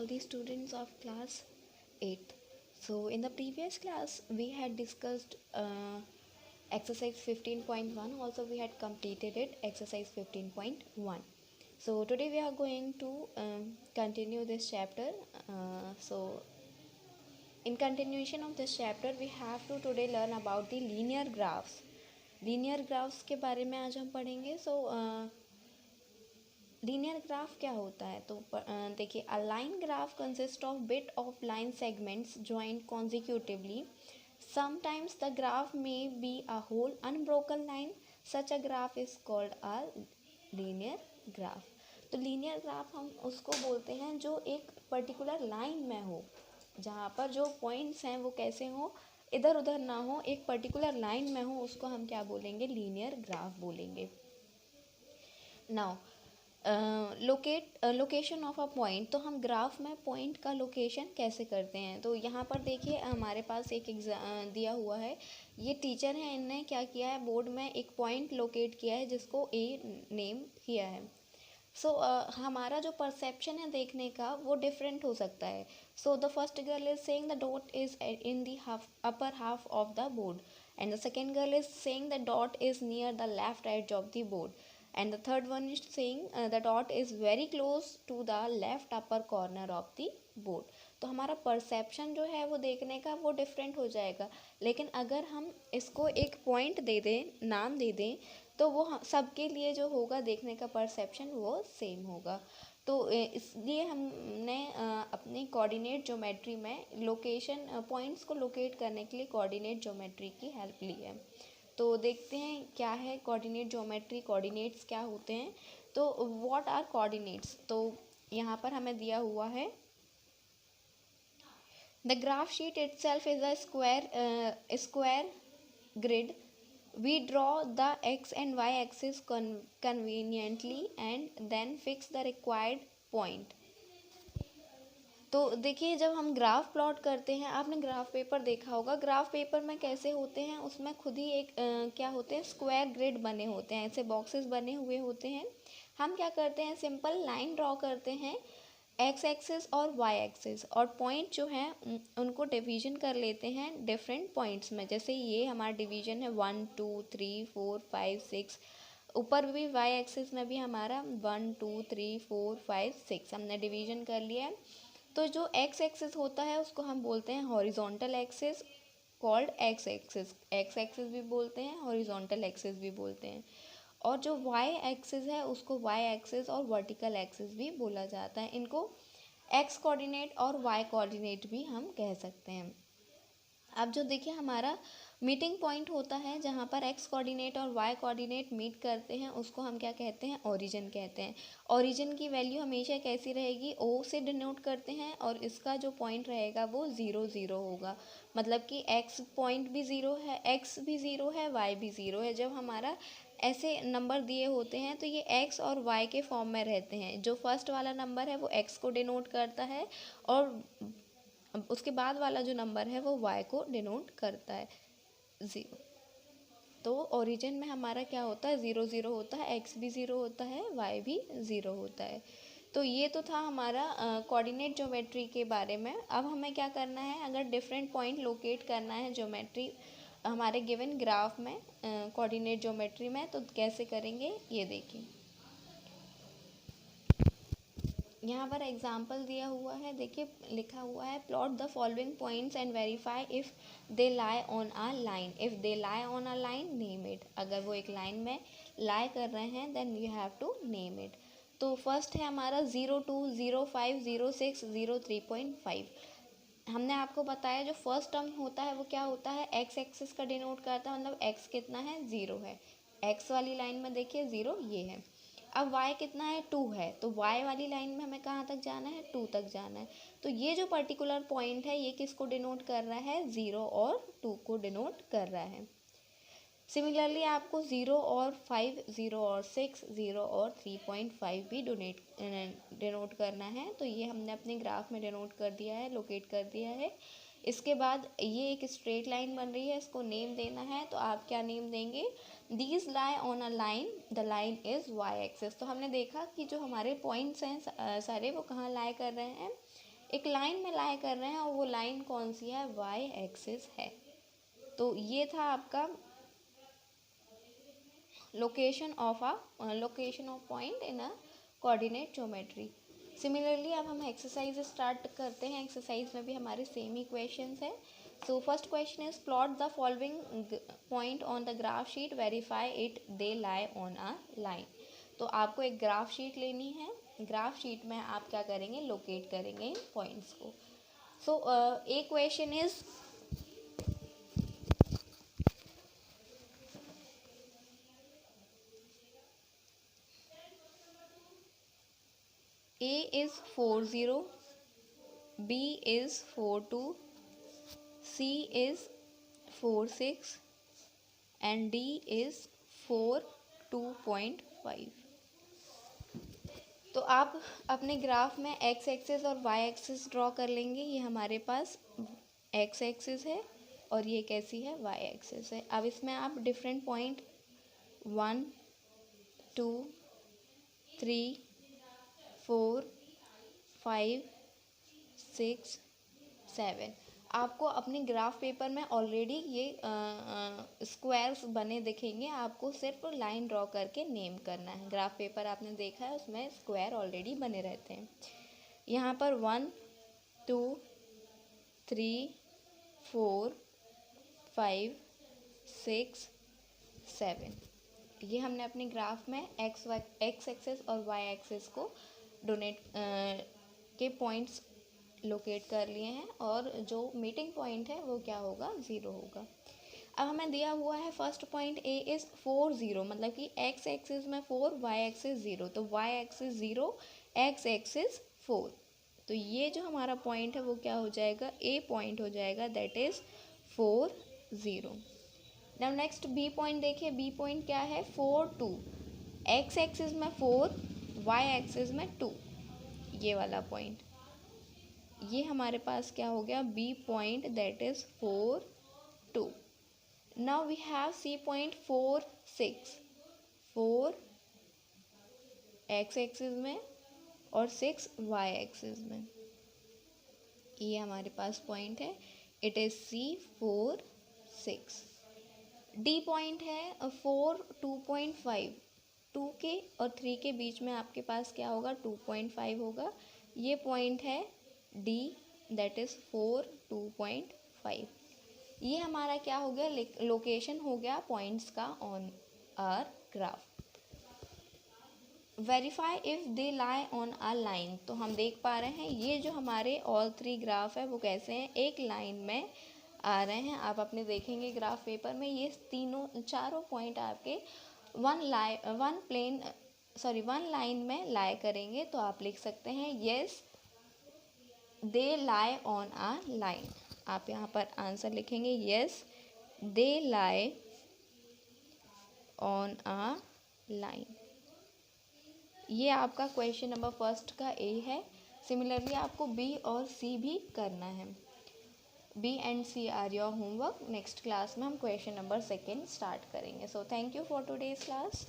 all the students of class 8th. So in the previous class we had discussed exercise 15.1. Also we had completed it, exercise 15.1. So today we are going to continue this chapter. So in continuation of this chapter we have to today learn about the linear graphs. Linear graphs के बारे में आज हम पढ़ेंगे. सो linear graph क्या होता है? तो देखिए, a line graph consist of bit of line segments joint consecutively. Sometimes the graph may be a whole unbroken line. Such a graph is called a linear graph. तो लीनियर ग्राफ हम उसको बोलते हैं जो एक पर्टिकुलर लाइन में हो, जहाँ पर जो पॉइंट्स हैं वो कैसे हो, इधर उधर ना हो, एक पर्टिकुलर लाइन में हो, उसको हम क्या बोलेंगे? लीनियर ग्राफ बोलेंगे. Now location of a point. तो हम ग्राफ में पॉइंट का लोकेशन कैसे करते हैं? तो यहाँ पर देखिए, हमारे पास एक दिया हुआ है. ये टीचर हैं, इनने क्या किया है, बोर्ड में एक पॉइंट लोकेट किया है जिसको ए नेम किया है. सो हमारा जो परसेप्शन है देखने का वो डिफरेंट हो सकता है. So the first girl is saying the dot is in the upper half of the board, and the second girl is saying the dot is near the left edge of the board, and the third one is saying the dot is very close to the left upper corner of the board. तो हमारा perception जो है वो देखने का वो different हो जाएगा. लेकिन अगर हम इसको एक पॉइंट दे दें, नाम दे दें, तो वो सबके लिए जो होगा देखने का परसेप्शन वो सेम होगा. तो इसलिए हमने अपने कोऑर्डिनेट ज्योमेट्री में लोकेशन पॉइंट्स को लोकेट करने के लिए कोऑर्डिनेट ज्योमेट्री की हेल्प ली है. तो देखते हैं क्या है कोऑर्डिनेट ज्योमेट्री, कोऑर्डिनेट्स क्या होते हैं. तो व्हाट आर कोऑर्डिनेट्स? तो यहाँ पर हमें दिया हुआ है, the graph sheet itself is a square grid. We draw the x and y axis conveniently and then fix the required point. तो देखिए, जब हम ग्राफ प्लॉट करते हैं, आपने ग्राफ पेपर देखा होगा, ग्राफ पेपर में कैसे होते हैं, उसमें खुद ही एक क्या होते हैं, स्क्वायर ग्रिड बने होते हैं, ऐसे बॉक्सेस बने हुए होते हैं. हम क्या करते हैं, सिंपल लाइन ड्रॉ करते हैं, एक्स एक्सिस और वाई एक्सिस, और पॉइंट जो हैं उनको डिवीजन कर लेते हैं डिफरेंट पॉइंट्स में. जैसे ये हमारा डिवीजन है 1 2 3 4 5 6. ऊपर भी वाई एक्सिस में भी हमारा 1 2 3 4 5 6 हमने डिवीजन कर लिया है. तो जो एक्स एक्सिस होता है उसको हम बोलते हैं horizontal axis, called x axis. X axis भी बोलते हैं, हॉरिजॉन्टल एक्सिस भी बोलते हैं. और जो वाई एक्सिस है उसको वाई एक्सिस और वर्टिकल एक्सिस भी बोला जाता है. इनको एक्स कोऑर्डिनेट और वाई कोऑर्डिनेट भी हम कह सकते हैं. अब जो देखिए, हमारा मीटिंग पॉइंट होता है जहाँ पर एक्स कोऑर्डिनेट और वाई कोऑर्डिनेट मीट करते हैं, उसको हम क्या कहते हैं? ओरिजिन कहते हैं. ओरिजिन की वैल्यू हमेशा कैसी रहेगी? ओ से डिनोट करते हैं, और इसका जो पॉइंट रहेगा वो 0 0 होगा. मतलब कि एक्स पॉइंट भी ज़ीरो है, एक्स भी ज़ीरो है, वाई भी ज़ीरो है. जब हमारा ऐसे नंबर दिए होते हैं तो ये एक्स और वाई के फॉर्म में रहते हैं. जो फर्स्ट वाला नंबर है वो एक्स को डिनोट करता है, और उसके बाद वाला जो नंबर है वो वाई को डिनोट करता है, 0. तो ओरिजिन में हमारा क्या होता है? 0 0 होता है, एक्स भी 0 होता है, वाई भी 0 होता है. तो ये तो था हमारा कोऑर्डिनेट ज्योमेट्री के बारे में. अब हमें क्या करना है, अगर डिफरेंट पॉइंट लोकेट करना है ज्योमेट्री हमारे गिवन ग्राफ में, कोऑर्डिनेट ज्योमेट्री में, तो कैसे करेंगे ये देखिए. यहाँ पर एग्जाम्पल दिया हुआ है, देखिए लिखा हुआ है, plot the following points and verify if they lie on a line. If they lie on a line, name it. अगर वो एक लाइन में लाई कर रहे हैं then you have to name it. तो फर्स्ट है हमारा 02 05 06 03.5. हमने आपको बताया जो फर्स्ट टर्म होता है वो क्या होता है? एक्स एक्सिस का डिनोट करता है, मतलब एक्स कितना है? 0 है. एक्स वाली लाइन में देखिए 0 ये है. अब y कितना है? 2 है. तो y वाली लाइन में हमें कहाँ तक जाना है? 2 तक जाना है. तो ये जो पर्टिकुलर पॉइंट है ये किसको डिनोट कर रहा है? 0 और 2 को डिनोट कर रहा है. सिमिलरली आपको 0 और 5, 0 और 6, 0 और 3.5 भी डिनोट करना है. तो ये हमने अपने ग्राफ में डिनोट कर दिया है, लोकेट कर दिया है. इसके बाद ये एक स्ट्रेट लाइन बन रही है, इसको नेम देना है. तो आप क्या नेम देंगे? These lie on a line, the line is why axis. तो हमने देखा कि जो हमारे पॉइंट्स हैं सारे वो कहाँ लाई कर रहे हैं? एक लाइन में लाई कर रहे हैं और वो लाइन कौन सी है, वाई एक्सिस है। तो ये था आपका location of point in a coordinate geometry. Similarly अब हम एक्सरसाइज स्टार्ट करते हैं। एक्सरसाइज में भी हमारे सेम ही क्वेश्चंस है। So first question is plot the following point on the graph sheet, verify it they lie on a line. तो आपको एक ग्राफ शीट लेनी है। ग्राफ शीट में आप क्या करेंगे, लोकेट करेंगे इन पॉइंट्स को। सो ए question is A is 4 0, B is 4 2, C is 4 6 and D is 4 2.5। तो आप अपने ग्राफ में एक्स एक्सिस और वाई एक्सिस ड्रॉ कर लेंगे। ये हमारे पास एक्स एक्सिस है और ये कैसी है, वाई एक्सिस है। अब इसमें आप डिफरेंट पॉइंट 1 2 3 4 5 6 7 आपको अपने ग्राफ पेपर में ऑलरेडी ये स्क्वायर्स बने दिखेंगे। आपको सिर्फ लाइन ड्रॉ करके नेम करना है। ग्राफ पेपर आपने देखा है, उसमें स्क्वायर ऑलरेडी बने रहते हैं। यहाँ पर 1 2 3 4 5 6 7 ये हमने अपने ग्राफ में एक्स एक्सिस और वाई एक्सिस को डोनेट के पॉइंट्स लोकेट कर लिए हैं और जो मीटिंग पॉइंट है वो क्या होगा, 0 होगा। अब हमें दिया हुआ है फर्स्ट पॉइंट ए इज़ 4 0, मतलब कि एक्स एक्सिस में 4, वाई एक्सिस 0। तो वाई एक्सिस 0, एक्स एक्सिस 4। तो ये जो हमारा पॉइंट है वो क्या हो जाएगा, ए पॉइंट हो जाएगा, that is 4 0। Now next B point देखिए। बी पॉइंट क्या है, 4 2। एक्स एक्सिस में 4, वाई एक्सिस में 2, ये वाला पॉइंट। ये हमारे पास क्या हो गया, B point, that is 4 2। Now we have C point 4 6। 4 X axis में और 6 वाई एक्सिस में। ये हमारे पास पॉइंट है, it is C 4 6। D point है 4 2.5। 2 के और 3 के बीच में आपके पास क्या होगा, 2.5 होगा। ये पॉइंट है डी, दैट इज़ 4 2.5। ये हमारा क्या हो गया, लोकेशन हो गया पॉइंट्स का on our graph. Verify if they lie on a line. तो हम देख पा रहे हैं ये जो हमारे ऑल 3 ग्राफ है वो कैसे हैं, एक लाइन में आ रहे हैं। आप अपने देखेंगे ग्राफ पेपर में, ये चारों पॉइंट आपके वन लाइन में लाई करेंगे। तो आप लिख सकते हैं yes they lie on a line. आप यहाँ पर आंसर लिखेंगे yes they lie on a line. ये आपका क्वेश्चन नंबर फर्स्ट का ए है। सिमिलरली आपको बी और सी भी करना है। B and C are your homework. Next class में हम क्वेश्चन नंबर सेकेंड स्टार्ट करेंगे। So thank you for today's class.